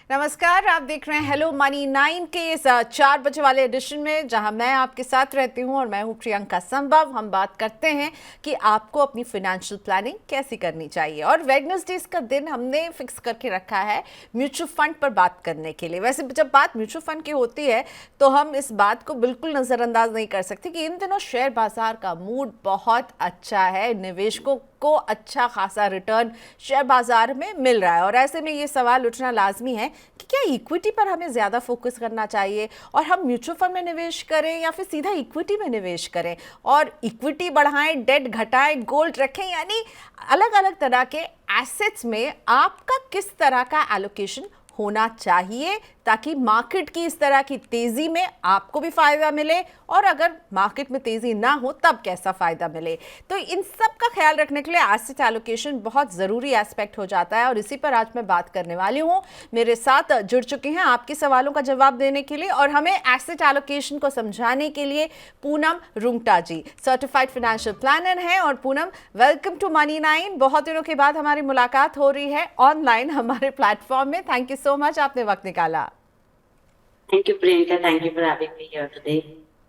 नमस्कार, आप देख रहे हैं हेलो मनी 9 के इस 4 बजे वाले एडिशन में, जहां मैं आपके साथ रहती हूं और मैं हूं प्रियंका संभव। हम बात करते हैं कि आपको अपनी फाइनेंशियल प्लानिंग कैसी करनी चाहिए, और वेडनेसडेज का दिन हमने फिक्स करके रखा है म्यूचुअल फंड पर बात करने के लिए। वैसे जब बात म्यूचुअल फंड की होती है तो हम इस बात को बिल्कुल नज़रअंदाज नहीं कर सकते कि इन दिनों शेयर बाजार का मूड बहुत अच्छा है, निवेशकों को अच्छा खासा रिटर्न शेयर बाजार में मिल रहा है। और ऐसे में ये सवाल उठना लाजमी है कि क्या इक्विटी पर हमें ज़्यादा फोकस करना चाहिए और हम म्यूचुअल फंड में निवेश करें या फिर सीधा इक्विटी में निवेश करें, और इक्विटी बढ़ाएं, डेट घटाएं, गोल्ड रखें, यानी अलग अलग तरह के एसेट्स में आपका किस तरह का एलोकेशन होना चाहिए ताकि मार्केट की इस तरह की तेजी में आपको भी फायदा मिले, और अगर मार्केट में तेजी ना हो तब कैसा फायदा मिले। तो इन सब का ख्याल रखने के लिए एसेट एलोकेशन बहुत ज़रूरी एस्पेक्ट हो जाता है, और इसी पर आज मैं बात करने वाली हूँ। मेरे साथ जुड़ चुके हैं आपके सवालों का जवाब देने के लिए और हमें एसेट एलोकेशन को समझाने के लिए पूनम रुंगटा जी, सर्टिफाइड फाइनेंशियल प्लानर हैं। और पूनम, वेलकम टू मनी 9। बहुत दिनों के बाद हमारी मुलाकात हो रही है ऑनलाइन हमारे प्लेटफॉर्म में। थैंक यू सो मच, आपने वक्त निकाला। Thank you, Priyanka. Thank you for having me here today.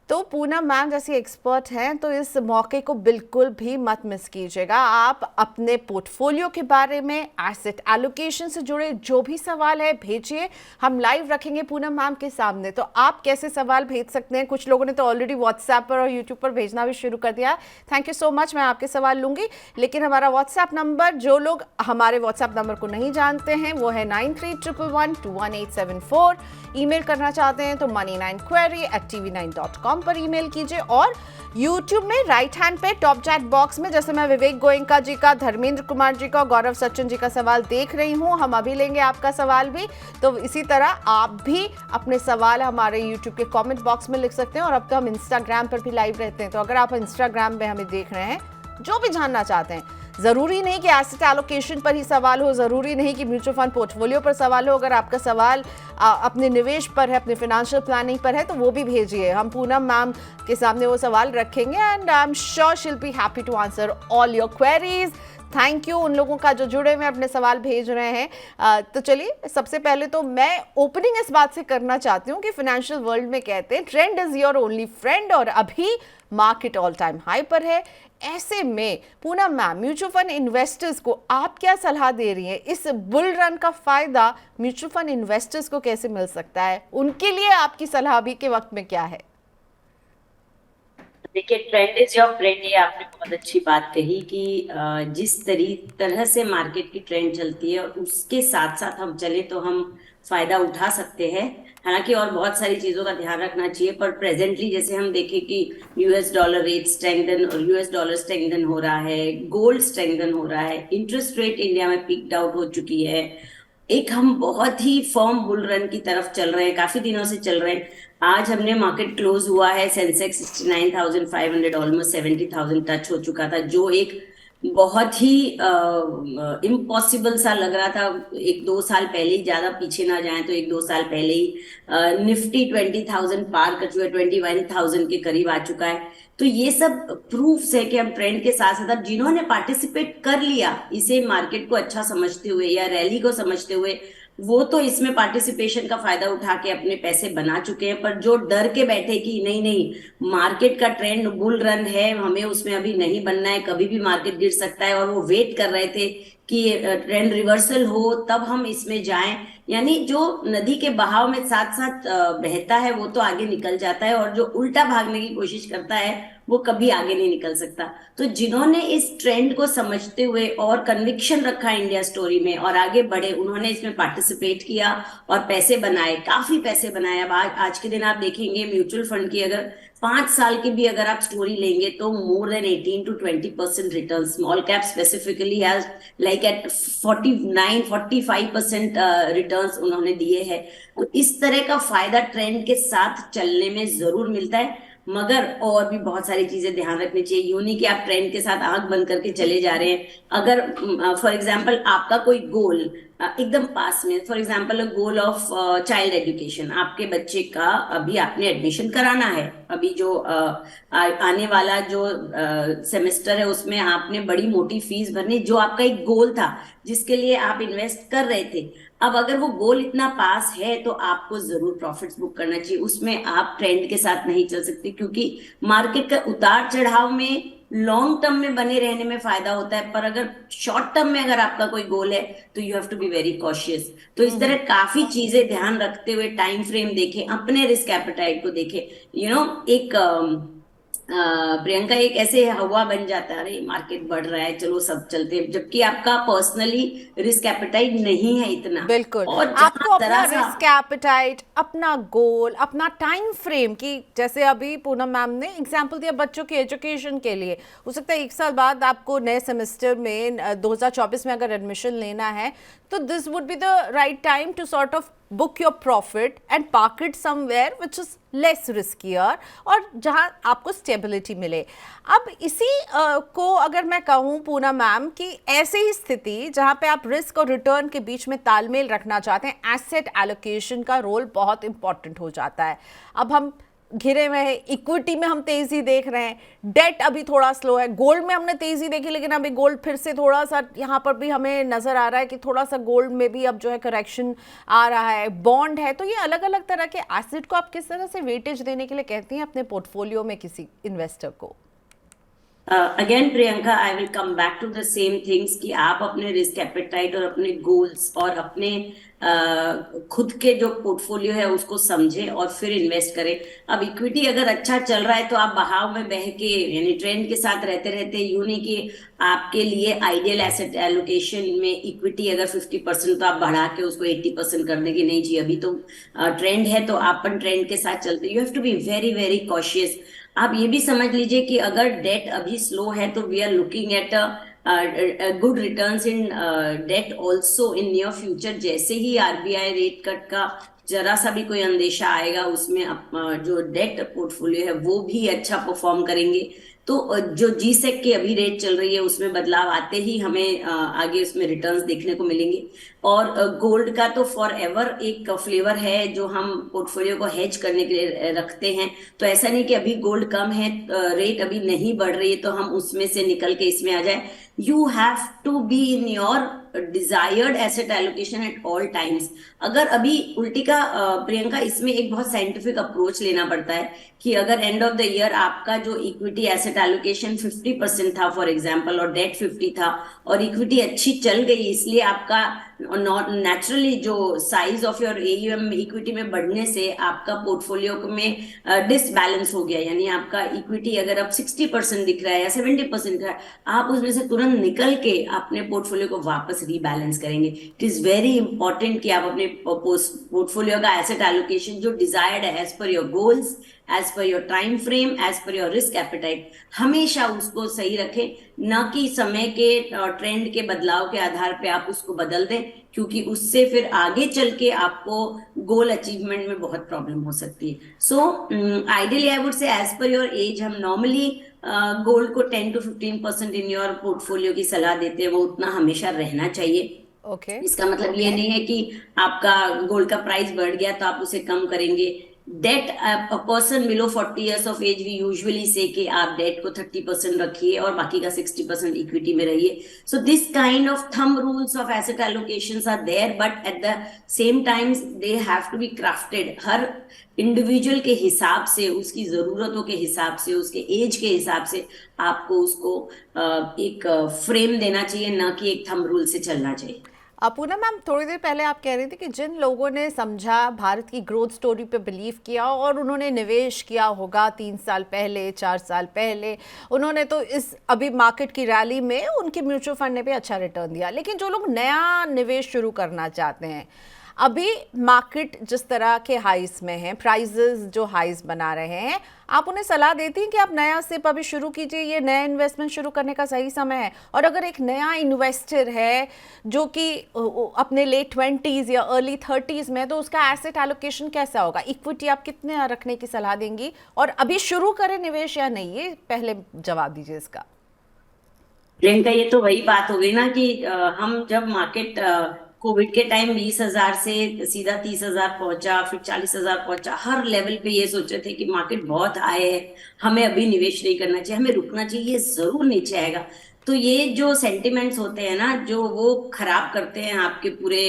तो पूनम मैम जैसी एक्सपर्ट हैं, तो इस मौके को बिल्कुल भी मत मिस कीजिएगा। आप अपने पोर्टफोलियो के बारे में, एसेट एलोकेशन से जुड़े जो भी सवाल है भेजिए, हम लाइव रखेंगे पूनम मैम के सामने। तो आप कैसे सवाल भेज सकते हैं? कुछ लोगों ने तो ऑलरेडी व्हाट्सएप पर और यूट्यूब पर भेजना भी शुरू कर दिया। थैंक यू सो मच, मैं आपके सवाल लूँगी। लेकिन हमारा व्हाट्सएप नंबर, जो लोग हमारे व्हाट्सएप नंबर को नहीं जानते हैं, वो है 9311211874। ईमेल करना चाहते हैं तो money9query@tv9.com पर ईमेल कीजिए, और YouTube में राइट हैंड पे टॉप चैट बॉक्स में, जैसे मैं विवेक गोयंका जी का, धर्मेंद्र कुमार जी का, गौरव सचिन जी का सवाल देख रही हूँ, हम अभी लेंगे आपका सवाल भी। तो इसी तरह आप भी अपने सवाल हमारे YouTube के कमेंट बॉक्स में लिख सकते हैं। और अब तो हम इंस्टाग्राम पर भी लाइव रहते हैं, तो अगर आप इंस्टाग्राम पे हमें देख रहे हैं, जो भी जानना चाहते हैं, ज़रूरी नहीं कि एसेट एलोकेशन पर ही सवाल हो, ज़रूरी नहीं कि म्यूचुअल फंड पोर्टफोलियो पर सवाल हो, अगर आपका सवाल अपने निवेश पर है, अपने फाइनेंशियल प्लानिंग पर है, तो वो भी भेजिए। हम पूनम मैम के सामने वो सवाल रखेंगे and I am sure she will be happy to answer all your queries. Thank you उन लोगों का जो जुड़े हुए अपने सवाल भेज रहे हैं। तो चलिए, सबसे पहले तो मैं ओपनिंग इस बात से करना चाहती हूँ कि फाइनेंशियल वर्ल्ड में कहते हैं trend is your only friend, और अभी मार्केट ऑल टाइम हाई पर है। ऐसे में Poonam ma'am, mutual fund investors को आप क्या सलाह दे रही हैं? इस बुल रन का फायदा म्यूचुअल फंड इन्वेस्टर्स को कैसे मिल सकता है? उनके लिए आपकी सलाह अभी के वक्त में क्या है? देखिए, ट्रेंड इज योर फ्रेंड, ये आपने बहुत अच्छी बात कही कि जिस तरह से मार्केट की ट्रेंड चलती है और उसके साथ साथ हम चले तो हम फायदा उठा सकते हैं। हालांकि और बहुत सारी चीजों का ध्यान रखना चाहिए, पर प्रेजेंटली जैसे हम देखें कि यूएस डॉलर रेट स्ट्रेंथन और यूएस डॉलर स्ट्रेंथन हो रहा है, गोल्ड स्ट्रेंथन हो रहा है, इंटरेस्ट रेट इंडिया में पीक्ड आउट हो चुकी है, एक हम बहुत ही फर्म बुल रन की तरफ चल रहे हैं, काफी दिनों से चल रहे हैं। आज हमने मार्केट क्लोज हुआ है, सेंसेक्स 69,500 ऑलमोस्ट 70,000 टच हो चुका था, जो एक बहुत ही इम्पॉसिबल सा लग रहा था। 1-2 साल पहले ही, ज्यादा पीछे ना जाए तो 1-2 साल पहले ही निफ्टी 20,000 पार कर चुका है, 21,000 के करीब आ चुका है। तो ये सब प्रूफ्स है कि हम ट्रेंड के साथ साथ, अब जिन्होंने पार्टिसिपेट कर लिया इसे मार्केट को अच्छा समझते हुए या रैली को समझते हुए, वो तो इसमें पार्टिसिपेशन का फायदा उठा के अपने पैसे बना चुके हैं। पर जो डर के बैठे कि नहीं नहीं मार्केट का ट्रेंड बुल रन है, हमें उसमें अभी नहीं बनना है, कभी भी मार्केट गिर सकता है, और वो वेट कर रहे थे कि ट्रेंड रिवर्सल हो तब हम इसमें जाएं, यानी जो नदी के बहाव में साथ साथ बहता है वो तो आगे निकल जाता है, और जो उल्टा भागने की कोशिश करता है वो कभी आगे नहीं निकल सकता। तो जिन्होंने इस ट्रेंड को समझते हुए और कन्विक्शन रखा इंडिया स्टोरी में और आगे बढ़े, उन्होंने इसमें पार्टिसिपेट किया और पैसे बनाए, काफी पैसे बनाए। अब आज के दिन आप देखेंगे म्यूचुअल फंड की अगर 5 साल की भी अगर आप स्टोरी लेंगे तो more than 18 to 20% return, small cap specifically has like at 49-45% returns उन्होंने दिए हैं। तो इस तरह का फायदा ट्रेंड के साथ चलने में जरूर मिलता है। मगर और भी बहुत सारी चीजें ध्यान रखनी चाहिए। यूं नहीं कि आप ट्रेंड के साथ आंख बंद करके चले जा रहे हैं। अगर फॉर एग्जाम्पल आपका कोई गोल एकदम पास में, for example a goal of child education, आपके बच्चे का अभी आपने एडमिशन कराना है, अभी जो आने वाला जो सेमेस्टर है उसमें आपने बड़ी मोटी फीस भरनी, जो आपका एक गोल था जिसके लिए आप इन्वेस्ट कर रहे थे। अब अगर वो गोल इतना पास है तो आपको जरूर प्रॉफिट्स बुक करना चाहिए। उसमें आप ट्रेंड के साथ नहीं चल सकते, क्योंकि मार्केट का उतार चढ़ाव में लॉन्ग टर्म में बने रहने में फायदा होता है, पर अगर शॉर्ट टर्म में अगर आपका कोई गोल है तो you have to be very cautious. तो इस तरह काफी चीजें ध्यान रखते हुए टाइम फ्रेम देखें, अपने रिस्क एपेटाइट को देखें। एक प्रियंका एक ऐसे हवा बन जाता है, अरे मार्केट बढ़ रहा है चलो सब चलते हैं, जबकि आपका पर्सनली रिस्क एपेटाइट नहीं है इतना। बिल्कुल, और आपको जहां अपना जरा सा रिस्क एपेटाइट, अपना गोल, अपना टाइम फ्रेम, कि जैसे अभी पूनम मैम ने एग्जांपल दिया बच्चों की एजुकेशन के लिए, हो सकता है 1 साल बाद आपको नए सेमेस्टर में 2024 में अगर एडमिशन लेना है, तो this would be the right time to sort of book your profit and park it somewhere which is less riskier और जहां आपको स्टेबिलिटी मिले। अब इसी को अगर मैं कहूं पूनम मैम कि ऐसे ही स्थिति जहां पे आप रिस्क और रिटर्न के बीच में तालमेल रखना चाहते हैं, एसेट एलोकेशन का रोल बहुत इंपॉर्टेंट हो जाता है। अब हम घिरे हुए हैं, इक्विटी में हम तेजी देख रहे हैं, डेट अभी थोड़ा स्लो है, गोल्ड में हमने तेजी देखी लेकिन अभी गोल्ड फिर से थोड़ा सा यहाँ पर भी हमें नजर आ रहा है कि थोड़ा सा गोल्ड में भी अब जो है करेक्शन आ रहा है, बॉन्ड है। तो ये अलग अलग तरह के एसेट को आप किस तरह से वेटेज देने के लिए कहती हैं अपने पोर्टफोलियो में किसी इन्वेस्टर को? Again Priyanka, I will come back to the same things कि आप अपने रिस्क एपेटाइट और अपने गोल्स और अपने खुद के जो पोर्टफोलियो है उसको समझें और फिर इन्वेस्ट करें। अब इक्विटी अगर अच्छा चल रहा है तो आप बहाव में बह के यानी ट्रेंड के साथ रहते रहते, यूं नहीं कि आपके लिए आइडियल एसेट एलोकेशन में इक्विटी अगर 50% तो आप बढ़ा के उसको 80% कर देंगे, नहीं जी अभी तो ट्रेंड है तो आप ट्रेंड के साथ चलते। You have to be very very cautious. आप ये भी समझ लीजिए कि अगर डेट अभी स्लो है तो we are looking at good returns in debt also in near future. जैसे ही आरबीआई रेट कट का जरा सा भी कोई अंदेशा आएगा, उसमें जो डेट पोर्टफोलियो है वो भी अच्छा परफॉर्म करेंगे। तो जो जी सेक की अभी रेट चल रही है उसमें बदलाव आते ही हमें आगे उसमें रिटर्न्स देखने को मिलेंगे। और गोल्ड का तो फॉर एवर एक फ्लेवर है जो हम पोर्टफोलियो को हेज करने के लिए रखते हैं। तो ऐसा नहीं कि अभी गोल्ड कम है, रेट अभी नहीं बढ़ रही है तो हम उसमें से निकल के इसमें आ जाए। You have to be in your desired asset allocation at all times. अगर अभी उल्टी का प्रियंका इसमें एक बहुत साइंटिफिक अप्रोच लेना पड़ता है कि अगर एंड ऑफ द ईयर आपका जो इक्विटी एसेट एलोकेशन 50% था फॉर एग्जांपल और डेट 50 था और इक्विटी अच्छी चल गई, इसलिए आपका नेचुरली जो size of your AUM equity में बढ़ने से आपका पोर्टफोलियो में डिसबैलेंस हो गया, यानी आपका इक्विटी अगर अब 60% दिख रहा है या 70% दिख रहा है, आप उसमें से तुरंत निकल के अपने पोर्टफोलियो को वापस रीबैलेंस करेंगे। इट इज वेरी इंपॉर्टेंट कि आप अपने पोर्टफोलियो का एसेट एलोकेशन जो डिजायर्ड है as per your goals, as per your time frame, as per your risk appetite, हमेशा उसको सही रखें, न कि समय के ट्रेंड के बदलाव के आधार पे आप उसको बदल दें, क्योंकि उससे फिर आगे चल के आपको गोल अचीवमेंट में बहुत प्रॉब्लम हो सकती है। So ideally I would say as per your age हम नॉर्मली गोल्ड को 10 to 15% इन योर पोर्टफोलियो की सलाह देते हैं, वो उतना हमेशा रहना चाहिए। ओके, इसका मतलब ये नहीं है कि आपका गोल्ड का प्राइस बढ़ गया तो आप उसे कम करेंगे। That a person below 40 years of age, we usually say कि आप डेट को 30% रखिए और बाकी का 60% इक्विटी में रहिए। So this kind of thumb rules of asset allocations are there, but at the same times they have to be crafted हर इंडिविजुअल के हिसाब से, उसकी जरूरतों के हिसाब से, उसके एज के हिसाब से आपको उसको एक फ्रेम देना चाहिए, ना कि एक थंब रूल से चलना चाहिए। पूनम मैम, थोड़ी देर पहले आप कह रही थी कि जिन लोगों ने समझा, भारत की ग्रोथ स्टोरी पे बिलीव किया और उन्होंने निवेश किया होगा 3 साल पहले, 4 साल पहले, उन्होंने तो इस अभी मार्केट की रैली में उनके म्यूचुअल फंड ने भी अच्छा रिटर्न दिया। लेकिन जो लोग नया निवेश शुरू करना चाहते हैं, अभी मार्केट जिस तरह के हाइस में है, प्राइजेस जो हाइस बना रहे हैं, आप उन्हें सलाह देती हैं कि आप नया सिप अभी शुरू कीजिए, ये नया इन्वेस्टमेंट शुरू करने का सही समय है? और अगर एक नया इन्वेस्टर है जो कि अपने लेट 20s या अर्ली 30s में, तो उसका एसेट एलोकेशन कैसा होगा? इक्विटी आप कितने रखने की सलाह देंगी? और अभी शुरू करें निवेश या नहीं, ये पहले जवाब दीजिए इसका। प्रियंका, ये तो वही बात हो गई ना कि हम जब मार्केट कोविड के टाइम 20,000 से सीधा 30,000 पहुंचा, फिर 40,000 पहुंचा, हर लेवल पे ये सोचे थे कि मार्केट बहुत हाई है, हमें अभी निवेश नहीं करना चाहिए, हमें रुकना चाहिए, ये जरूर नीचे आएगा। तो ये जो सेंटिमेंट्स होते हैं ना, जो वो खराब करते हैं आपके पूरे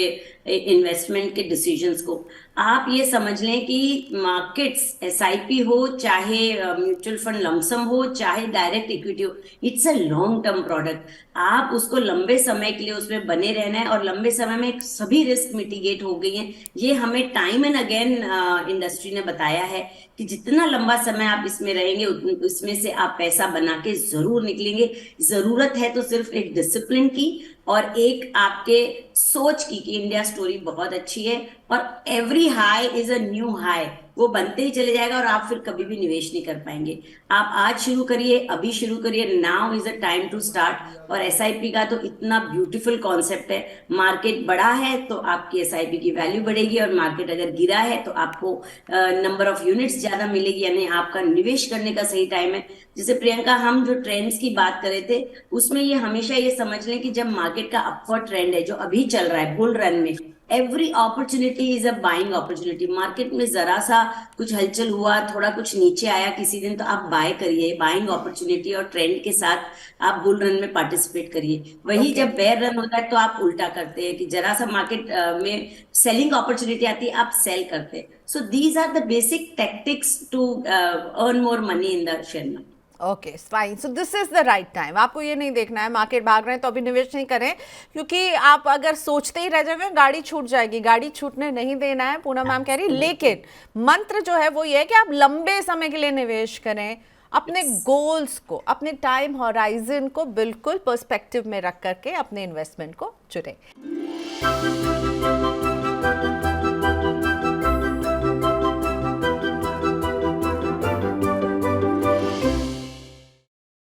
इन्वेस्टमेंट के डिसीजंस को। आप ये समझ लें कि मार्केट्स, एसआईपी हो, चाहे म्यूचुअल फंड लमसम हो, चाहे डायरेक्ट इक्विटी हो, it's a long term product. आप उसको लंबे समय के लिए उसमें बने रहना है, और लंबे समय में सभी रिस्क मिटिगेट हो गई हैं। ये हमें टाइम एंड अगेन इंडस्ट्री ने बताया है कि जितना लंबा समय आप इसमें रहेंगे उसमें से आप पैसा बना के जरूर निकलेंगे। जरूरत है तो सिर्फ एक डिसिप्लिन की और एक आपके सोच की कि इंडिया स्टोरी बहुत अच्छी है, और every high is a new high, वो बनते ही चले जाएगा और आप फिर कभी भी निवेश नहीं कर पाएंगे। आप आज शुरू करिए, अभी शुरू करिए, now is a time to start. और एसआईपी का तो इतना ब्यूटीफुल कॉन्सेप्ट है, मार्केट बढ़ा है तो आपकी एसआईपी की वैल्यू बढ़ेगी, और मार्केट अगर गिरा है तो आपको नंबर ऑफ यूनिट्स ज्यादा मिलेगी, यानी आपका निवेश करने का सही टाइम है। जैसे प्रियंका, हम जो ट्रेंड्स की बात कर रहे थे, उसमें ये हमेशा ये समझ लें कि जब मार्केट का अपवर्ड ट्रेंड है जो अभी चल रहा है बुल रन में, every opportunity is a buying opportunity. Market में जरा सा कुछ हलचल हुआ, थोड़ा कुछ नीचे आया किसी दिन, तो आप बाय करिए, बाइंग अपॉर्चुनिटी, और ट्रेंड के साथ आप बुल रन में पार्टिसिपेट करिए। वही ओके, जब बेयर रन होता है तो आप उल्टा करते हैं कि जरा सा मार्केट में सेलिंग अपॉर्चुनिटी आती है, आप सेल करते हैं। So these are the basic tactics to earn more money in the share market. Okay, fine. So this is the right time. आपको ये नहीं देखना है मार्केट भाग रहे हैं तो अभी निवेश नहीं करें, क्योंकि आप अगर सोचते ही रह जाएंगे गाड़ी छूट जाएगी। गाड़ी छूटने नहीं देना है, पूनम मैम कह रही। लेकिन मंत्र जो है वो ये है कि आप लंबे समय के लिए निवेश करें, अपने गोल्स को, अपने टाइम हॉराइजन को बिल्कुल पर्सपेक्टिव में रख करके अपने इन्वेस्टमेंट को चुनें।